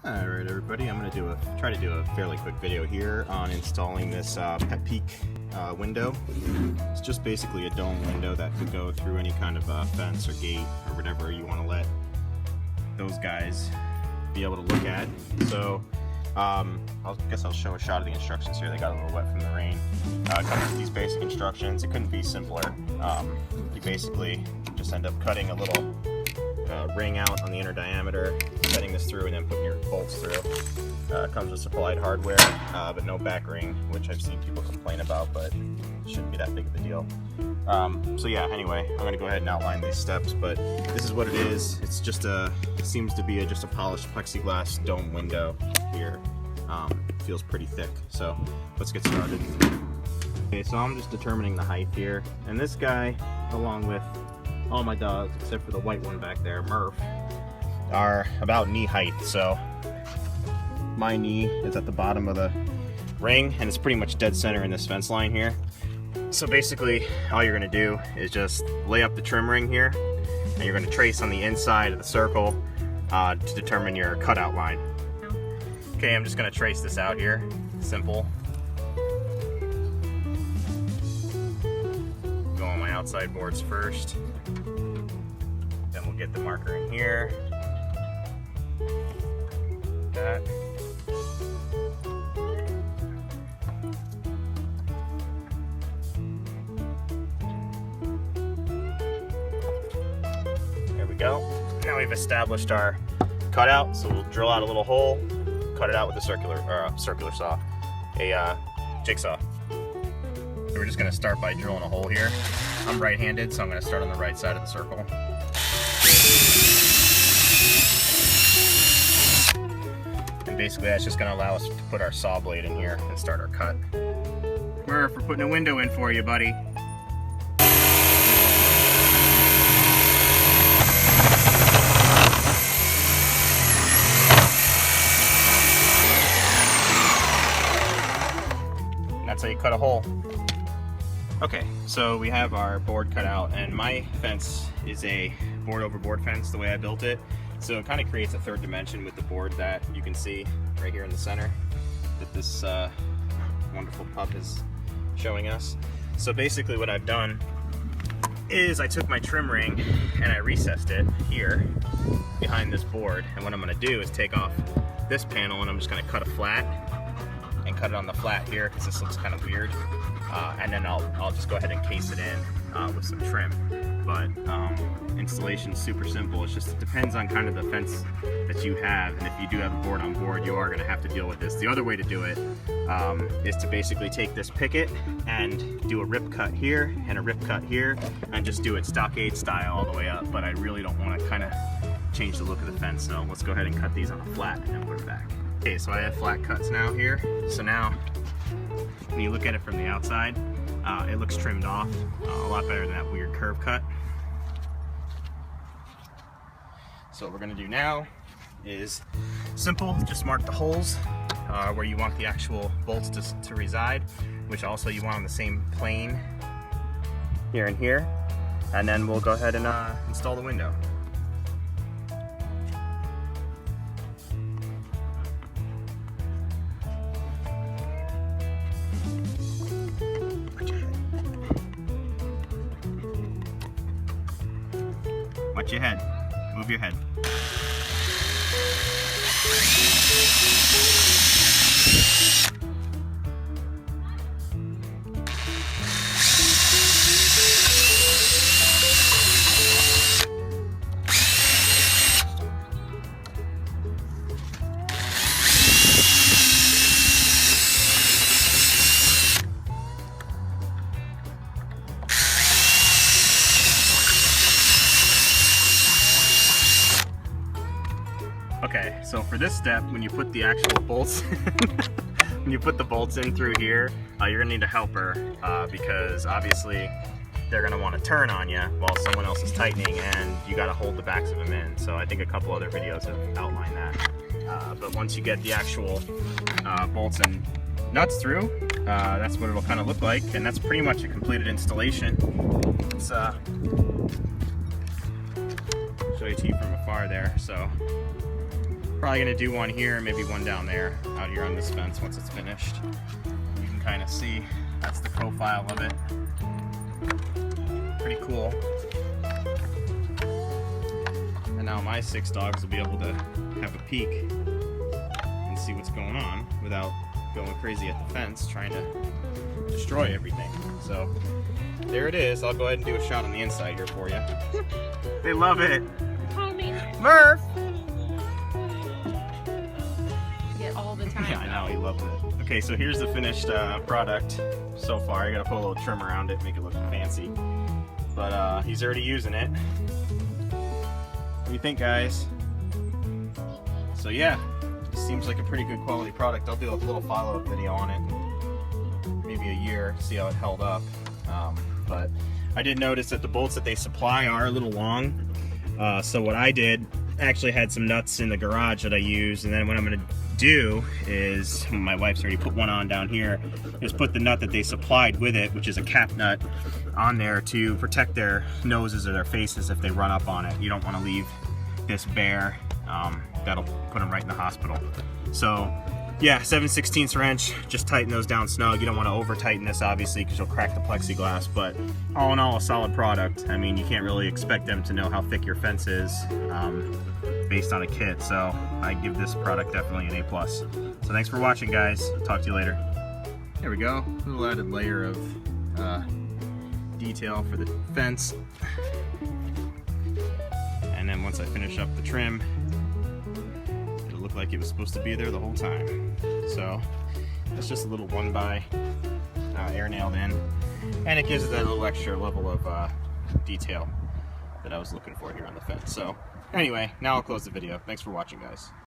Alright everybody, I'm going to try to do a fairly quick video here on installing this PETPEEK window. It's just basically a dome window that could go through any kind of fence or gate or whatever you want to let those guys be able to look at. So I guess I'll show a shot of the instructions here. They got a little wet from the rain. It comes with these basic instructions. It couldn't be simpler. You basically just end up cutting a little ring out on the inner diameter, setting this through, and then putting your bolts through. It comes with supplied hardware, but no back ring, which I've seen people complain about, but it shouldn't be that big of a deal. So yeah, anyway, I'm going to go ahead and outline these steps, but this is what it is. It's just it seems to be just a polished plexiglass dome window here. Feels pretty thick, so let's get started. Okay, so I'm just determining the height here, and this guy, along with all my dogs, except for the white one back there, Murph, are about knee height. So my knee is at the bottom of the ring, and it's pretty much dead center in this fence line here. So basically, all you're going to do is just lay up the trim ring here, and you're going to trace on the inside of the circle to determine your cutout line. Okay, I'm just going to trace this out here. Simple. Go on my outside boards first. Then we'll get the marker in here. That. There we go. Now we've established our cutout, so we'll drill out a little hole, cut it out with a circular saw, a jigsaw. So we're just going to start by drilling a hole here. I'm right-handed, so I'm going to start on the right side of the circle. And basically that's just going to allow us to put our saw blade in here and start our cut. Murph, we're putting a window in for you, buddy. That's how you cut a hole. Okay, so we have our board cut out, and my fence is a board over board fence the way I built it. So it kind of creates a third dimension with the board that you can see right here in the center that this wonderful pup is showing us. So basically what I've done is I took my trim ring and I recessed it here behind this board, and what I'm going to do is take off this panel and I'm just going to cut a flat and cut it on the flat here because this looks kind of weird, and then I'll just go ahead and case it in with some trim. But installation is super simple. It depends on kind of the fence that you have, and if you do have a board on board, you are going to have to deal with this. The other way to do it is to basically take this picket and do a rip cut here and a rip cut here, and just do it stockade style all the way up. But I really don't want to kind of change the look of the fence, so let's go ahead and cut these on a flat and then put it back. Okay, so I have flat cuts now here. So now, when you look at it from the outside, it looks trimmed off a lot better than that weird curve cut. So what we're gonna do now is simple, just mark the holes where you want the actual bolts to reside, which also you want on the same plane here and here, and then we'll go ahead and install the window. Watch your head. Move your head. Okay, so for this step, when you put the actual bolts, when you put the bolts in through here, you're gonna need a helper because obviously they're gonna want to turn on you while someone else is tightening, and you gotta hold the backs of them in. So I think a couple other videos have outlined that. But once you get the actual bolts and nuts through, that's what it'll kind of look like, and that's pretty much a completed installation. Let's show you to you from afar there. So Probably gonna do one here, maybe one down there, out here on this fence once it's finished. You can kind of see, that's the profile of it. Pretty cool. And now my 6 dogs will be able to have a peek and see what's going on without going crazy at the fence trying to destroy everything. So there it is. I'll go ahead and do a shot on the inside here for you. They love it. Murph! Get all the time. Yeah, I know, he loves it. Okay, so here's the finished product so far. I gotta put a little trim around it, make it look fancy. But he's already using it. What do you think, guys? So yeah, it seems like a pretty good quality product. I'll do a little follow-up video on it, maybe a year, see how it held up. But I did notice that the bolts that they supply are a little long. So what I did, actually had some nuts in the garage that I used, and then what I'm gonna do is, my wife's already put one on down here, is put the nut that they supplied with it, which is a cap nut, on there to protect their noses or their faces if they run up on it. You don't want to leave this bare. That'll put them right in the hospital. So yeah, 7/16 wrench, just tighten those down snug. You don't want to over tighten this obviously because you'll crack the plexiglass, but all in all, a solid product. I mean, you can't really expect them to know how thick your fence is based on a kit, so I give this product definitely an A+. So thanks for watching, guys. Talk to you later. There we go, a little added layer of detail for the fence. And then once I finish up the trim, it'll look like it was supposed to be there the whole time. So it's just a little 1x air nailed in, and it gives it that little extra level of detail that I was looking for here on the fence. So anyway, now I'll close the video. Thanks for watching, guys.